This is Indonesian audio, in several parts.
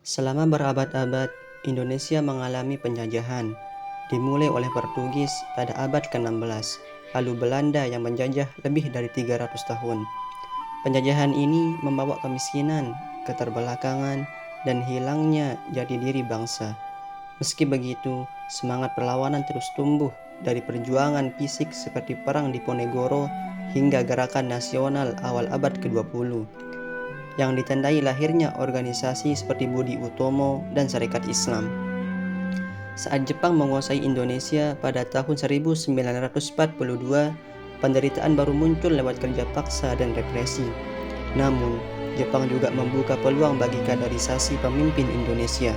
Selama berabad-abad, Indonesia mengalami penjajahan, dimulai oleh Portugis pada abad ke-16, lalu Belanda yang menjajah lebih dari 300 tahun. Penjajahan ini membawa kemiskinan, keterbelakangan, dan hilangnya jati diri bangsa. Meski begitu, semangat perlawanan terus tumbuh dari perjuangan fisik seperti Perang Diponegoro hingga gerakan nasional awal abad ke-20 yang ditandai lahirnya organisasi seperti Budi Utomo dan Sarekat Islam. Saat Jepang menguasai Indonesia pada tahun 1942, penderitaan baru muncul lewat kerja paksa dan represi. Namun, Jepang juga membuka peluang bagi kaderisasi pemimpin Indonesia.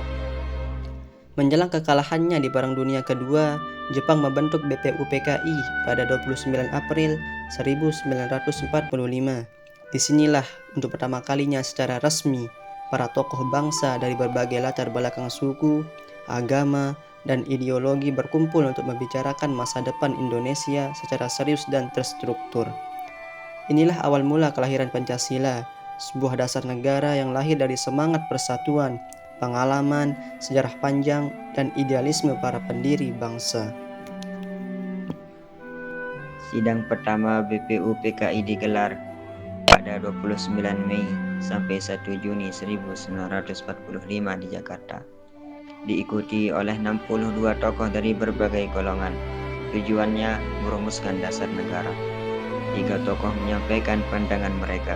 Menjelang kekalahannya di Perang Dunia Kedua, Jepang membentuk BPUPKI pada 29 April 1945. Disinilah untuk pertama kalinya secara resmi para tokoh bangsa dari berbagai latar belakang suku, agama, dan ideologi berkumpul untuk membicarakan masa depan Indonesia secara serius dan terstruktur. Inilah awal mula kelahiran Pancasila, sebuah dasar negara yang lahir dari semangat persatuan, pengalaman, sejarah panjang, dan idealisme para pendiri bangsa. Sidang pertama BPUPKI digelar pada 29 Mei sampai 1 Juni 1945 di Jakarta. Diikuti oleh 62 tokoh dari berbagai golongan. Tujuannya merumuskan dasar negara. 3 tokoh menyampaikan pandangan mereka,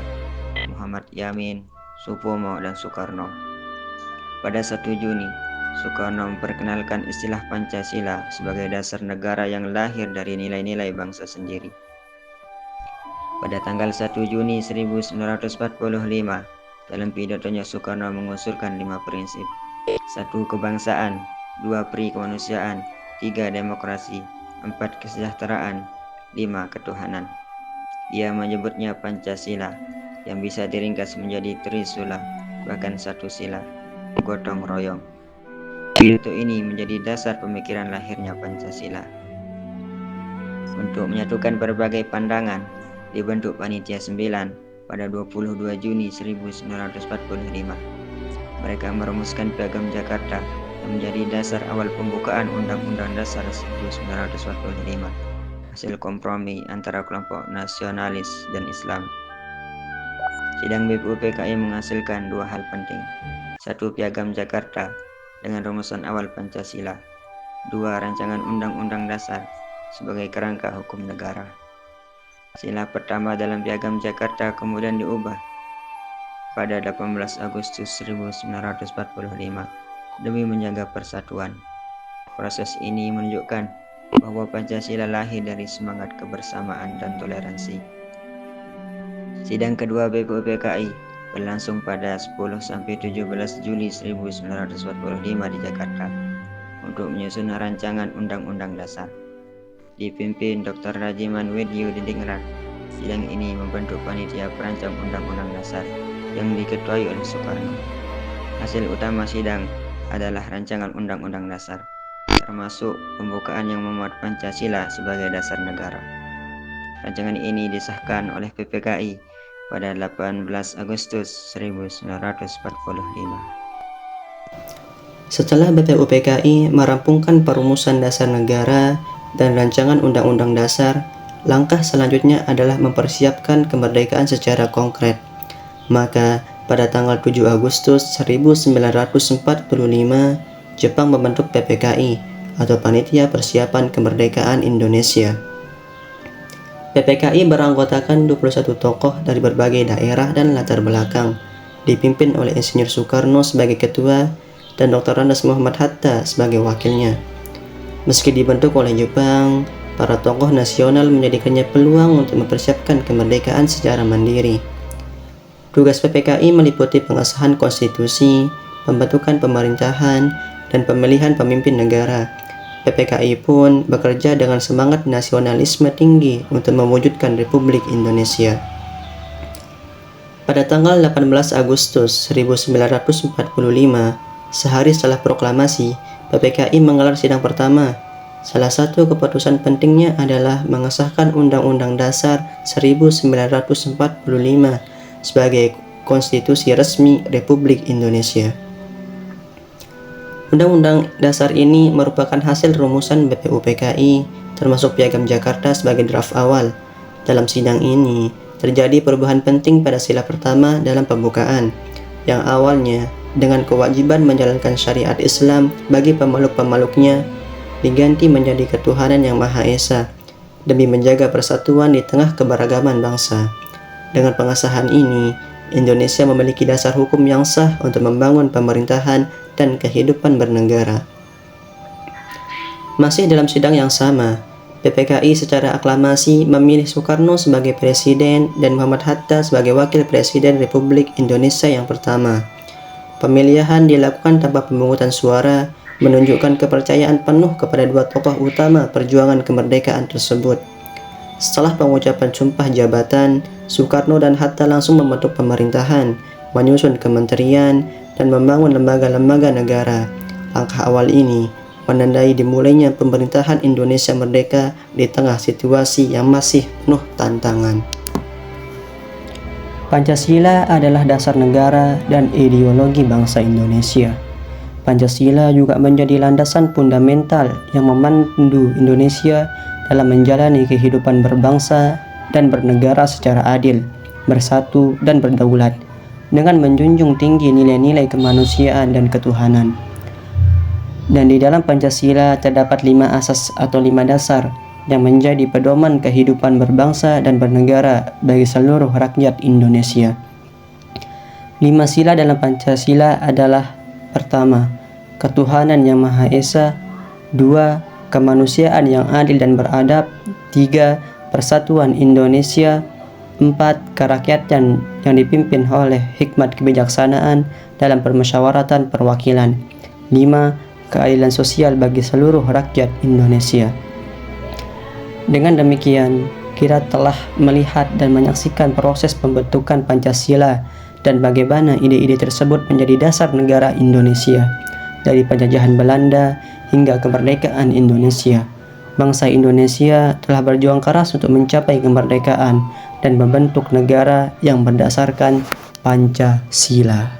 Muhammad Yamin, Supomo, dan Soekarno. Pada 1 Juni, Soekarno memperkenalkan istilah Pancasila sebagai dasar negara yang lahir dari nilai-nilai bangsa sendiri. Pada tanggal 1 Juni 1945, dalam pidatonya Soekarno mengusulkan 5 prinsip. 1. Kebangsaan, 2. Peri kemanusiaan, 3. Demokrasi, 4. Kesejahteraan, 5. Ketuhanan. Ia menyebutnya Pancasila, yang bisa diringkas menjadi Trisula, bahkan satu sila, gotong royong. Pidato ini menjadi dasar pemikiran lahirnya Pancasila. Untuk menyatukan berbagai pandangan, dibentuk Panitia 9 pada 22 Juni 1945. Mereka merumuskan Piagam Jakarta yang menjadi dasar awal pembukaan Undang-Undang Dasar 1945, hasil kompromi antara kelompok nasionalis dan Islam. Sidang BPUPKI menghasilkan 2 hal penting. 1. Piagam Jakarta dengan rumusan awal Pancasila. 2. Rancangan Undang-Undang Dasar sebagai kerangka hukum negara. Sila pertama dalam Piagam Jakarta kemudian diubah pada 18 Agustus 1945 demi menjaga persatuan. Proses ini menunjukkan bahwa Pancasila lahir dari semangat kebersamaan dan toleransi. Sidang kedua BPUPKI berlangsung pada 10-17 Juli 1945 di Jakarta untuk menyusun rancangan Undang-Undang Dasar. Dipimpin Dr. Rajiman Wedyu Diningrat, sidang ini membentuk panitia perancang Undang-Undang Dasar yang diketuai oleh Soekarno. Hasil utama sidang adalah rancangan Undang-Undang Dasar, termasuk pembukaan yang memuat Pancasila sebagai dasar negara. Rancangan ini disahkan oleh PPKI pada 18 Agustus 1945. Setelah BPUPKI merampungkan perumusan dasar negara dan rancangan Undang-Undang Dasar, langkah selanjutnya adalah mempersiapkan kemerdekaan secara konkret. Maka, pada tanggal 7 Agustus 1945, Jepang membentuk PPKI atau Panitia Persiapan Kemerdekaan Indonesia. PPKI beranggotakan 21 tokoh dari berbagai daerah dan latar belakang, dipimpin oleh Insinyur Soekarno sebagai ketua dan Dr. Andes Muhammad Hatta sebagai wakilnya. Meski dibentuk oleh Jepang, para tokoh nasional menjadikannya peluang untuk mempersiapkan kemerdekaan secara mandiri. Tugas PPKI meliputi pengesahan konstitusi, pembentukan pemerintahan, dan pemilihan pemimpin negara. PPKI pun bekerja dengan semangat nasionalisme tinggi untuk mewujudkan Republik Indonesia. Pada tanggal 18 Agustus 1945, sehari setelah proklamasi, PPKI menggelar sidang pertama. Salah satu keputusan pentingnya adalah mengesahkan Undang-Undang Dasar 1945 sebagai konstitusi resmi Republik Indonesia. Undang-Undang Dasar ini merupakan hasil rumusan BPUPKI, termasuk Piagam Jakarta sebagai draft awal. Dalam sidang ini, terjadi perubahan penting pada sila pertama dalam pembukaan, yang awalnya dengan kewajiban menjalankan syariat Islam bagi pemeluk-pemeluknya, diganti menjadi ketuhanan yang Maha Esa, demi menjaga persatuan di tengah keberagaman bangsa. Dengan pengesahan ini, Indonesia memiliki dasar hukum yang sah untuk membangun pemerintahan dan kehidupan bernegara. Masih dalam sidang yang sama, PPKI secara aklamasi memilih Soekarno sebagai presiden dan Muhammad Hatta sebagai wakil presiden Republik Indonesia yang pertama. Pemilihan dilakukan tanpa pemungutan suara, menunjukkan kepercayaan penuh kepada dua tokoh utama perjuangan kemerdekaan tersebut. Setelah pengucapan sumpah jabatan, Soekarno dan Hatta langsung membentuk pemerintahan, menyusun kementerian, dan membangun lembaga-lembaga negara. Langkah awal ini menandai dimulainya pemerintahan Indonesia merdeka di tengah situasi yang masih penuh tantangan. Pancasila adalah dasar negara dan ideologi bangsa Indonesia. Pancasila juga menjadi landasan fundamental yang memandu Indonesia dalam menjalani kehidupan berbangsa dan bernegara secara adil, bersatu, dan berdaulat, dengan menjunjung tinggi nilai-nilai kemanusiaan dan ketuhanan. Dan di dalam Pancasila terdapat 5 asas atau 5 dasar yang menjadi pedoman kehidupan berbangsa dan bernegara bagi seluruh rakyat Indonesia. 5 sila dalam Pancasila adalah: pertama, ketuhanan yang Maha Esa; 2, kemanusiaan yang adil dan beradab; 3, persatuan Indonesia; 4, kerakyatan yang dipimpin oleh hikmat kebijaksanaan dalam permusyawaratan perwakilan; 5, keadilan sosial bagi seluruh rakyat Indonesia. Dengan demikian, kita telah melihat dan menyaksikan proses pembentukan Pancasila dan bagaimana ide-ide tersebut menjadi dasar negara Indonesia. Dari penjajahan Belanda hingga kemerdekaan Indonesia, bangsa Indonesia telah berjuang keras untuk mencapai kemerdekaan dan membentuk negara yang berdasarkan Pancasila.